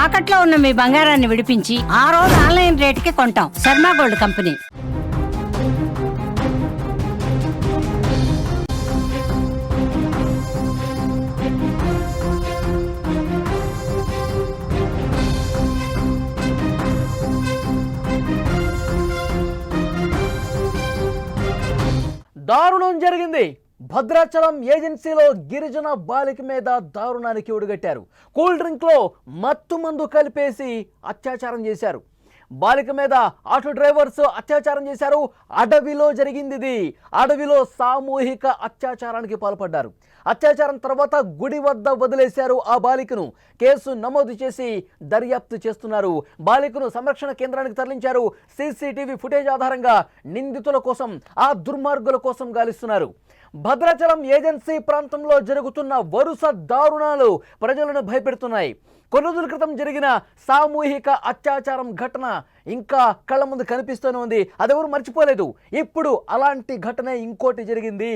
తాకట్లో ఉన్న మీ బంగారాన్ని విడిపించి ఆ రోజు ఆన్లైన్ రేటుకి కొంటాం. Sharma gold company. దారుణం జరిగింది. భద్రాచలం ఏజెన్సీలో గిరిజన బాలిక మీద దారుణానికి ఒడిగట్టారు. కూల్ డ్రింక్లో మత్తు మందు కలిపేసి అత్యాచారం చేశారు. బాలిక మీద ఆటో డ్రైవర్స్ అత్యాచారం చేశారు. అడవిలో జరిగింది ఇది. అడవిలో సామూహిక అత్యాచారానికి పాల్పడ్డారు. అత్యాచారం తర్వాత గుడి వద్ద వదిలేశారు ఆ బాలికను. కేసు నమోదు చేసి దర్యాప్తు చేస్తున్నారు. బాలికను సంరక్షణ కేంద్రానికి తరలించారు. సీసీటీవీ ఫుటేజ్ ఆధారంగా నిందితుల కోసం, ఆ దుర్మార్గుల కోసం గాలిస్తున్నారు. భద్రాచలం ఏజెన్సీ ప్రాంతంలో జరుగుతున్న వరుస దారుణాలు ప్రజలను భయపెడుతున్నాయి. కొన్ని రోజుల క్రితం జరిగిన సామూహిక అత్యాచారం ఘటన ఇంకా కళ్ళ ముందు కనిపిస్తూనే ఉంది. అదెవరు మర్చిపోలేదు. ఇప్పుడు అలాంటి ఘటన ఇంకోటి జరిగింది.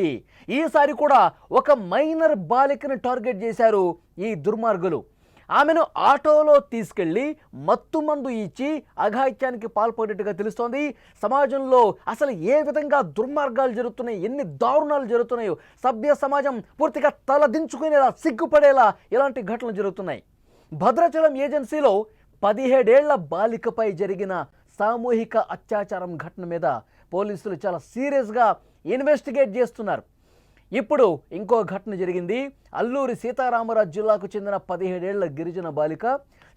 ఈసారి కూడా ఒక మైనర్ బాలికను టార్గెట్ చేశారు ఈ దుర్మార్గులు. ఆమెను ఆటోలో తీసుకెళ్లి మత్తు మందు ఇచ్చి అఘాయిత్యానికి పాల్పడేట్టుగా తెలుస్తోంది. సమాజంలో అసలు ఏ విధంగా దుర్మార్గాలు జరుగుతున్నాయి, ఎన్ని దారుణాలు జరుగుతున్నాయో సభ్య సమాజం పూర్తిగా తలదించుకునేలా, సిగ్గుపడేలా ఇలాంటి ఘటనలు జరుగుతున్నాయి. భద్రాచలం ఏజెన్సీలో 17 ఏళ్ల బాలికపై జరిగిన సామూహిక అత్యాచారం ఘటన మీద పోలీసులు చాలా సీరియస్గా ఇన్వెస్టిగేట్ చేస్తున్నారు. ఇప్పుడు ఇంకో ఘటన జరిగింది. అల్లూరి సీతారామరాజు జిల్లాకు చెందిన 17 ఏళ్ల గిరిజన బాలిక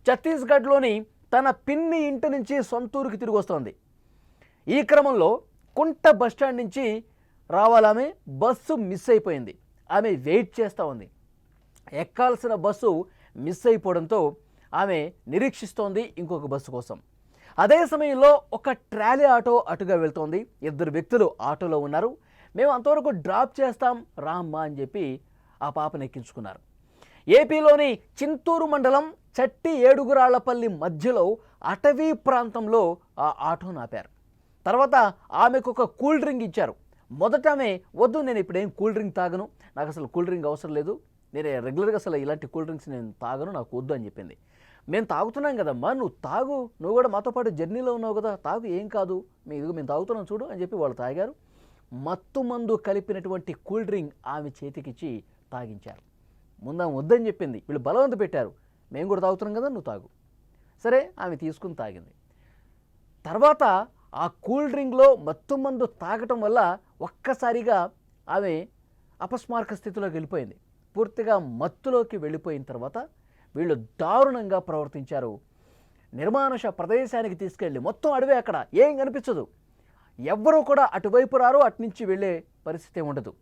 ఛత్తీస్గఢ్లోని తన పిన్ని ఇంటి నుంచి సొంతూరుకి తిరిగి వస్తోంది. ఈ క్రమంలో కుంట బస్టాండ్ నుంచి రావాలామె బస్సు మిస్ అయిపోయింది. ఆమె వెయిట్ చేస్తూ ఉంది. ఎక్కాల్సిన బస్సు మిస్ అయిపోవడంతో ఆమె నిరీక్షిస్తోంది ఇంకొక బస్సు కోసం. అదే సమయంలో ఒక ట్రాలీ ఆటో అటుగా వెళ్తోంది. 2 వ్యక్తులు ఆటోలో ఉన్నారు. మేము అంతవరకు డ్రాప్ చేస్తాం రామ్మా అని చెప్పి ఆ పాపను ఎక్కించుకున్నారు. ఏపీలోని చింతూరు మండలం చట్టి ఏడుగురాళ్లపల్లి మధ్యలో అటవీ ప్రాంతంలో ఆ ఆటోను ఆపారు. తర్వాత ఆమెకు ఒక కూల్ డ్రింక్ ఇచ్చారు. మొదట ఆమె వద్దు, నేను ఇప్పుడేం కూల్ డ్రింక్ తాగను, నాకు అసలు కూల్ డ్రింక్ అవసరం లేదు, నేను రెగ్యులర్గా అసలు ఇలాంటి కూల్ డ్రింక్స్ నేను తాగను, నాకు వద్దు అని చెప్పింది. మేము తాగుతున్నాం కదమ్మా, నువ్వు తాగు, నువ్వు కూడా మాతో పాటు జర్నీలో ఉన్నావు కదా, తాగు, ఏం కాదు, మేము తాగుతున్నాం చూడు అని చెప్పి వాళ్ళు తాగారు. మత్తు మందు కలిపినటువంటి కూల్ డ్రింక్ ఆమె చేతికిచ్చి తాగించారు. ముందు ఆమె వద్దని చెప్పింది, వీళ్ళు బలవంత పెట్టారు. మేము కూడా తాగుతున్నాం కదా, నువ్వు తాగు. సరే, ఆమె తీసుకుని తాగింది. తర్వాత ఆ కూల్ డ్రింక్లో మత్తు మందు తాగటం వల్ల ఒక్కసారిగా ఆమె అపస్మారక స్థితిలోకి వెళ్ళిపోయింది. పూర్తిగా మత్తులోకి వెళ్ళిపోయిన తర్వాత వీళ్ళు దారుణంగా ప్రవర్తించారు. నిర్మానుష ప్రదేశానికి తీసుకెళ్ళి, మొత్తం అడవే, అక్కడ ఏం కనిపించదు, ఎవ్వరూ కూడా అటువైపు రారు, అటునుంచి వెళ్ళే పరిస్థితి ఉండదు.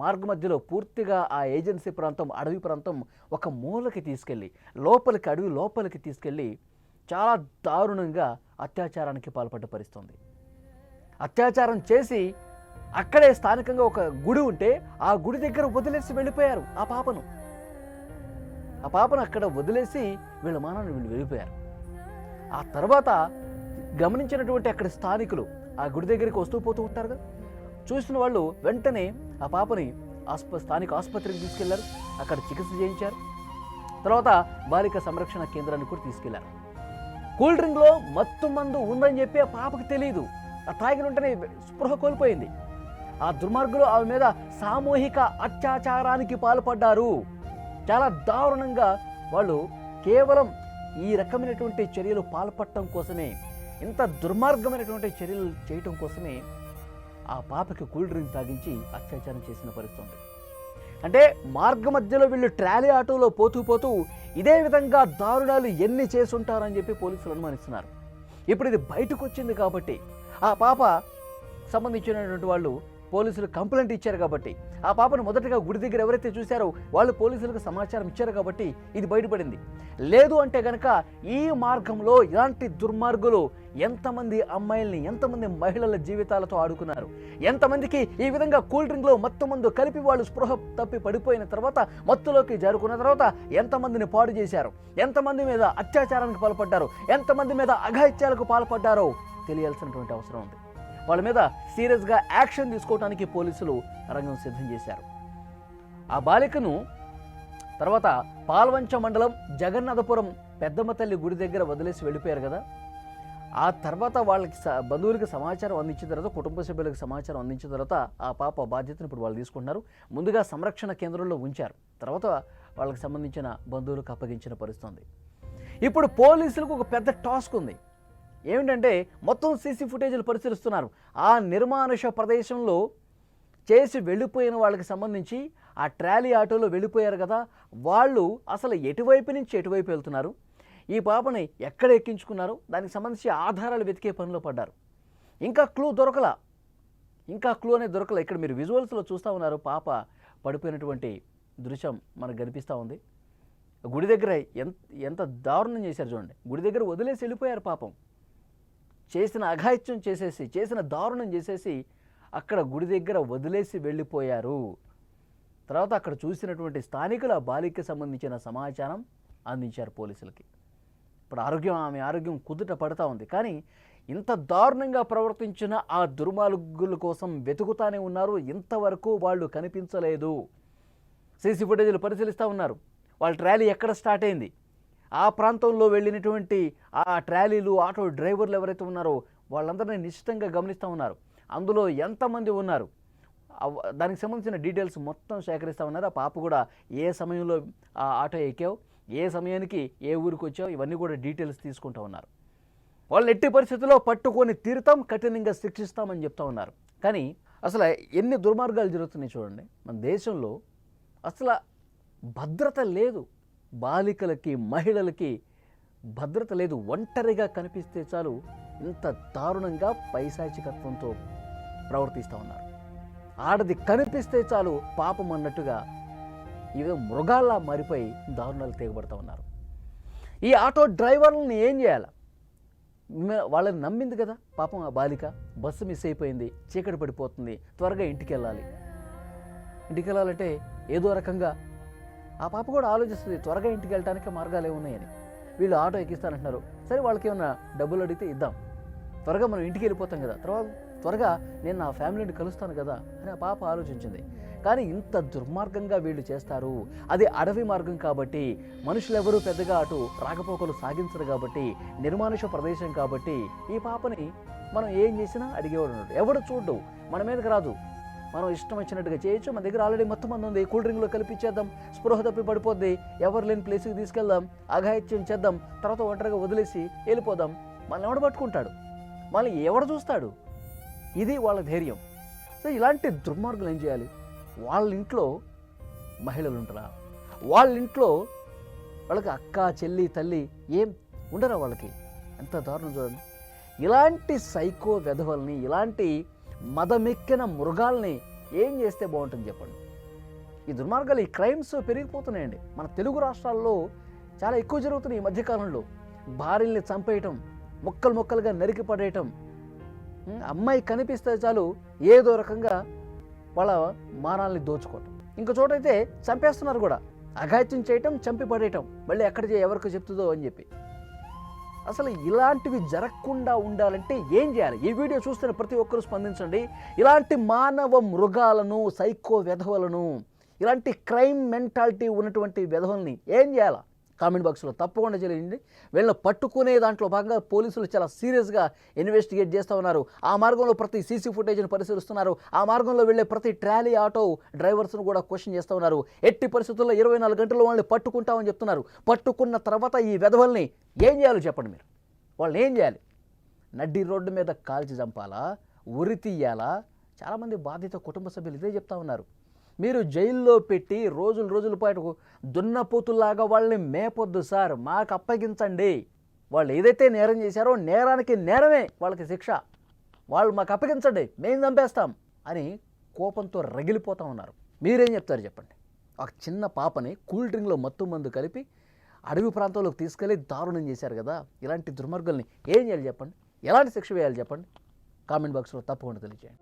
మార్గ మధ్యలో పూర్తిగా ఆ ఏజెన్సీ ప్రాంతం, అడవి ప్రాంతం ఒక మూలకి తీసుకెళ్ళి, అడవి లోపలికి తీసుకెళ్ళి చాలా దారుణంగా అత్యాచారానికి పాల్పడ్డ పరిస్థితుంది. అత్యాచారం చేసి అక్కడే స్థానికంగా ఒక గుడి ఉంటే ఆ గుడి దగ్గర వదిలేసి వెళ్ళిపోయారు ఆ పాపను. అక్కడ వదిలేసి వీళ్ళ మానాన్ని వీళ్ళు వెళ్ళిపోయారు. ఆ తర్వాత గమనించినటువంటి అక్కడ స్థానికులు ఆ గుడి దగ్గరికి వస్తూ పోతూ ఉంటారు కదా, చూసిన వాళ్ళు వెంటనే ఆ పాపని స్థానిక ఆసుపత్రికి తీసుకెళ్లారు. అక్కడ చికిత్స చేయించారు. తర్వాత బాలిక సంరక్షణ కేంద్రానికి కూడా తీసుకెళ్లారు. కూల్ డ్రింక్లో మత్తు మందు ఉందని చెప్పి ఆ పాపకి తెలియదు. ఆ తాగిన వెంటనే స్పృహ కోల్పోయింది. ఆ దుర్మార్గులు ఆమె మీద సామూహిక అత్యాచారానికి పాల్పడ్డారు. చాలా దారుణంగా వాళ్ళు కేవలం ఈ రకమైనటువంటి చర్యలు పాల్పడటం కోసమే, ఇంత దుర్మార్గమైనటువంటి చర్యలు చేయటం కోసమే ఆ పాపకి కూల్ డ్రింక్ తాగించి అత్యాచారం చేసిన పరిస్థితి. అంటే మార్గ మధ్యలో వీళ్ళు ట్రాలీ ఆటోలో పోతూ ఇదే విధంగా దారుణాలు ఎన్ని చేసుంటారని చెప్పి పోలీసులు అనుమానిస్తున్నారు. ఇప్పుడు ఇది బయటకు వచ్చింది కాబట్టి, ఆ పాప సంబంధించినటువంటి వాళ్ళు పోలీసులు కంప్లైంట్ ఇచ్చారు కాబట్టి, ఆ పాపను మొదటగా గుడి దగ్గర ఎవరైతే చూశారో వాళ్ళు పోలీసులకు సమాచారం ఇచ్చారు కాబట్టి ఇది బయటపడింది. లేదు అంటే గనక ఈ మార్గంలో ఇలాంటి దుర్మార్గులు ఎంతమంది అమ్మాయిల్ని, ఎంతమంది మహిళల జీవితాలతో ఆడుకున్నారు, ఎంతమందికి ఈ విధంగా కూల్ డ్రింక్లో మత్తు మందు కలిపి వాళ్ళు స్పృహ తప్పి పడిపోయిన తర్వాత, మత్తులోకి జారుకున్న తర్వాత ఎంతమందిని పాడు చేశారు, ఎంతమంది మీద అత్యాచారానికి పాల్పడ్డారు, ఎంతమంది మీద అఘాయిత్యాలకు పాల్పడ్డారో తెలియాల్సినటువంటి అవసరం ఉంది. వాళ్ళ మీద సీరియస్గా యాక్షన్ తీసుకోవడానికి పోలీసులు రంగం సిద్ధం చేశారు. ఆ బాలికను తర్వాత పాల్వంచ మండలం జగన్నాథపురం పెద్దమ్మ తల్లి గుడి దగ్గర వదిలేసి వెళ్ళిపోయారు కదా. ఆ తర్వాత వాళ్ళకి బంధువులకి సమాచారం అందించిన తర్వాత, కుటుంబ సభ్యులకు సమాచారం అందించిన తర్వాత ఆ పాప బాధ్యతను ఇప్పుడు వాళ్ళు తీసుకుంటున్నారు. ముందుగా సంరక్షణ కేంద్రంలో ఉంచారు, తర్వాత వాళ్ళకి సంబంధించిన బంధువులకు అప్పగించిన పరిస్థితి ఉంది. ఇప్పుడు పోలీసులకు ఒక పెద్ద టాస్క్ ఉంది. ఏమిటంటే మొత్తం సీసీ ఫుటేజీలు పరిశీలిస్తున్నారు. ఆ నిర్మానుష ప్రదేశంలో చేసి వెళ్ళిపోయిన వాళ్ళకి సంబంధించి ఆ ట్రాలీ ఆటోలో వెళ్ళిపోయారు కదా, వాళ్ళు అసలు ఎటువైపు నుంచి ఎటువైపు వెళ్తున్నారు, ఈ పాపని ఎక్కడ ఎక్కించుకున్నారు, దానికి సంబంధించి ఆధారాలు వెతికే పనిలో పడ్డారు. ఇంకా క్లూ అనేది దొరకలే. ఇక్కడ మీరు విజువల్స్లో చూస్తూ ఉన్నారు, పాప పడిపోయినటువంటి దృశ్యం మనకు కనిపిస్తూ ఉంది. గుడి దగ్గర ఎంత దారుణం చేశారు చూడండి. గుడి దగ్గర వదిలేసి వెళ్ళిపోయారు పాపం. చేసిన అఘాయిత్యం చేసేసి, చేసిన దారుణం చేసేసి అక్కడ గుడి దగ్గర వదిలేసి వెళ్ళిపోయారు. తర్వాత అక్కడ చూసినటువంటి స్థానికులు ఆ బాలికకి సంబంధించిన సమాచారం అందించారు పోలీసులకి. ఇప్పుడు ఆమె ఆరోగ్యం కుదుట పడుతూ ఉంది. కానీ ఇంత దారుణంగా ప్రవర్తించిన ఆ దుర్మార్గుల కోసం వెతుకుతానే ఉన్నారు. ఇంతవరకు వాళ్ళు కనిపించలేదు. సీసీ ఫుటేజీలు పరిశీలిస్తూ ఉన్నారు. వాళ్ళ ట్రాలీ ఎక్కడ స్టార్ట్ అయింది, ఆ ప్రాంతంలో వెళ్ళినటువంటి ఆ ట్రాలీలు, ఆటో డ్రైవర్లు ఎవరైతే ఉన్నారో వాళ్ళందరినీ నిశ్చితంగా గమనిస్తూ ఉన్నారు. అందులో ఎంతమంది ఉన్నారు, దానికి సంబంధించిన డీటెయిల్స్ మొత్తం సేకరిస్తూ ఉన్నారు. ఆ పాప కూడా ఏ సమయంలో ఆ ఆటో ఎక్కావు, ఏ సమయానికి ఏ ఊరికి వచ్చావు, ఇవన్నీ కూడా డీటెయిల్స్ తీసుకుంటూ ఉన్నారు. వాళ్ళు ఎట్టి పరిస్థితుల్లో పట్టుకొని తీరుతాం, కఠినంగా శిక్షిస్తామని చెప్తా ఉన్నారు. కానీ అసలు ఎన్ని దుర్మార్గాలు జరుగుతున్నాయి చూడండి. మన దేశంలో అసలు భద్రత లేదు. బాలికలకి, మహిళలకి భద్రత లేదు. ఒంటరిగా కనిపిస్తే చాలు ఇంత దారుణంగా పైశాచికత్వంతో ప్రవర్తిస్తూ ఉన్నారు. ఆడది కనిపిస్తే చాలు పాపం అన్నట్టుగా ఇవే మృగాల్లా మారిపోయి దారుణాలు తెగబడుతూ ఉన్నారు. ఈ ఆటో డ్రైవర్లను ఏం చేయాలి? వాళ్ళని నమ్మింది కదా పాపం ఆ బాలిక. బస్సు మిస్ అయిపోయింది, చీకటి పడిపోతుంది, త్వరగా ఇంటికి వెళ్ళాలంటే ఏదో రకంగా ఆ పాప కూడా ఆలోచిస్తుంది, త్వరగా ఇంటికి వెళ్ళడానికి మార్గాలు ఏమున్నాయని. వీళ్ళు ఆటో ఎక్కిస్తానంటున్నారు. సరే, వాళ్ళకి ఏమన్నా డబ్బులు అడిగితే ఇద్దాం, త్వరగా మనం ఇంటికి వెళ్ళిపోతాం కదా, త్వరగా నేను నా ఫ్యామిలీని కలుస్తాను కదా అని ఆ పాప ఆలోచించింది. కానీ ఇంత దుర్మార్గంగా వీళ్ళు చేస్తారు. అది అడవి మార్గం కాబట్టి, మనుషులెవరూ పెద్దగా అటు రాకపోకలు సాగించరు కాబట్టి, నిర్మానుష ప్రదేశం కాబట్టి ఈ పాపని మనం ఏం చేసినా అడిగేవాడు ఉన్నాడు. ఎవడు చూడ్డు, మన మీదకి రాదు, మనం ఇష్టం వచ్చినట్టుగా చేయొచ్చు. మన దగ్గర ఆల్రెడీ మొత్తం మంది ఉంది, కూల్ డ్రింక్లో కలిపిచ్చేద్దాం, స్పృహ తప్పి పడిపోద్ది, ఎవరు లేని ప్లేస్కి తీసుకెళ్దాం, అఘాయిత్యం చేద్దాం, తర్వాత ఒంటరిగా వదిలేసి వెళ్ళిపోదాం. మనల్ని ఎవడు పట్టుకుంటాడు, మనల్ని ఎవడు చూస్తాడు? ఇది వాళ్ళ ధైర్యం. సో ఇలాంటి దుర్మార్గులు ఏం చేయాలి? వాళ్ళ ఇంట్లో మహిళలు ఉంటారా? వాళ్ళ ఇంట్లో వాళ్ళకి అక్క, చెల్లి, తల్లి ఏం ఉండరా వాళ్ళకి? ఎంత దారుణం చూడండి. ఇలాంటి సైకో వెధవల్ని, ఇలాంటి మదమెక్కిన మృగాల్ని ఏం చేస్తే బాగుంటుంది చెప్పండి? ఈ దుర్మార్గాలు, ఈ క్రైమ్స్ పెరిగిపోతున్నాయండి. మన తెలుగు రాష్ట్రాల్లో చాలా ఎక్కువ జరుగుతున్నాయి ఈ మధ్యకాలంలో. భార్యల్ని చంపేయటం, ముక్కలుగా నరికి పడేయటం, అమ్మాయి కనిపిస్తే చాలు ఏదో రకంగా వాళ్ళ మానాల్ని దోచుకోవటం. ఇంకో చోటైతే చంపేస్తున్నారు కూడా, అఘాయిత్యం చేయటం, చంపి పడేయటం, మళ్ళీ ఎక్కడ ఎవరికి చెప్తుందో అని చెప్పి. అసలు ఇలాంటివి జరగకుండా ఉండాలంటే ఏం చేయాలి? ఈ వీడియో చూస్తున్న ప్రతి ఒక్కరూ స్పందించండి. ఇలాంటి మానవ మృగాలను, సైకో వెధవలను, ఇలాంటి క్రైమ్ మెంటాలిటీ ఉన్నటువంటి వెధవల్ని ఏం చేయాలా? కామెంట్ బాక్స్లో తప్పకుండా తెలియండి. వీళ్ళని పట్టుకునే దాంట్లో భాగంగా పోలీసులు చాలా సీరియస్గా ఇన్వెస్టిగేట్ చేస్తూ ఉన్నారు. ఆ మార్గంలో ప్రతి సీసీ ఫుటేజ్ని పరిశీలిస్తున్నారు. ఆ మార్గంలో వెళ్ళే ప్రతి ట్రాలీ ఆటో డ్రైవర్స్ను కూడా క్వశ్చన్ చేస్తూ ఉన్నారు. ఎట్టి పరిస్థితుల్లో 24 గంటల్లో వాళ్ళని పట్టుకుంటామని చెప్తున్నారు. పట్టుకున్న తర్వాత ఈ వెధవల్ని ఏం చేయాలో చెప్పండి మీరు? వాళ్ళని ఏం చేయాలి? నడ్డి రోడ్డు మీద కాల్చి చంపాలా? ఉరి తీయాలా? చాలామంది బాధిత కుటుంబ సభ్యులు ఇదే చెప్తా ఉన్నారు. మీరు జైల్లో పెట్టి రోజుల పాటు దున్నపోతుల్లాగా వాళ్ళని మేపొద్దు సార్, మాకు అప్పగించండి. వాళ్ళు ఏదైతే నేరం చేశారో నేరానికి నేరమే వాళ్ళకి శిక్ష. వాళ్ళు మాకు అప్పగించండి, మేము చంపేస్తాం అని కోపంతో రగిలిపోతూ ఉన్నారు. మీరేం చెప్తారు చెప్పండి? ఒక చిన్న పాపని కూల్ డ్రింక్లో మత్తు మందు కలిపి అడవి ప్రాంతంలోకి తీసుకెళ్ళి దారుణం చేశారు కదా. ఇలాంటి దుర్మార్గుల్ని ఏం చేయాలి చెప్పండి? ఎలాంటి శిక్ష వేయాలి చెప్పండి? కామెంట్ బాక్స్లో తప్పకుండా తెలియజేయండి.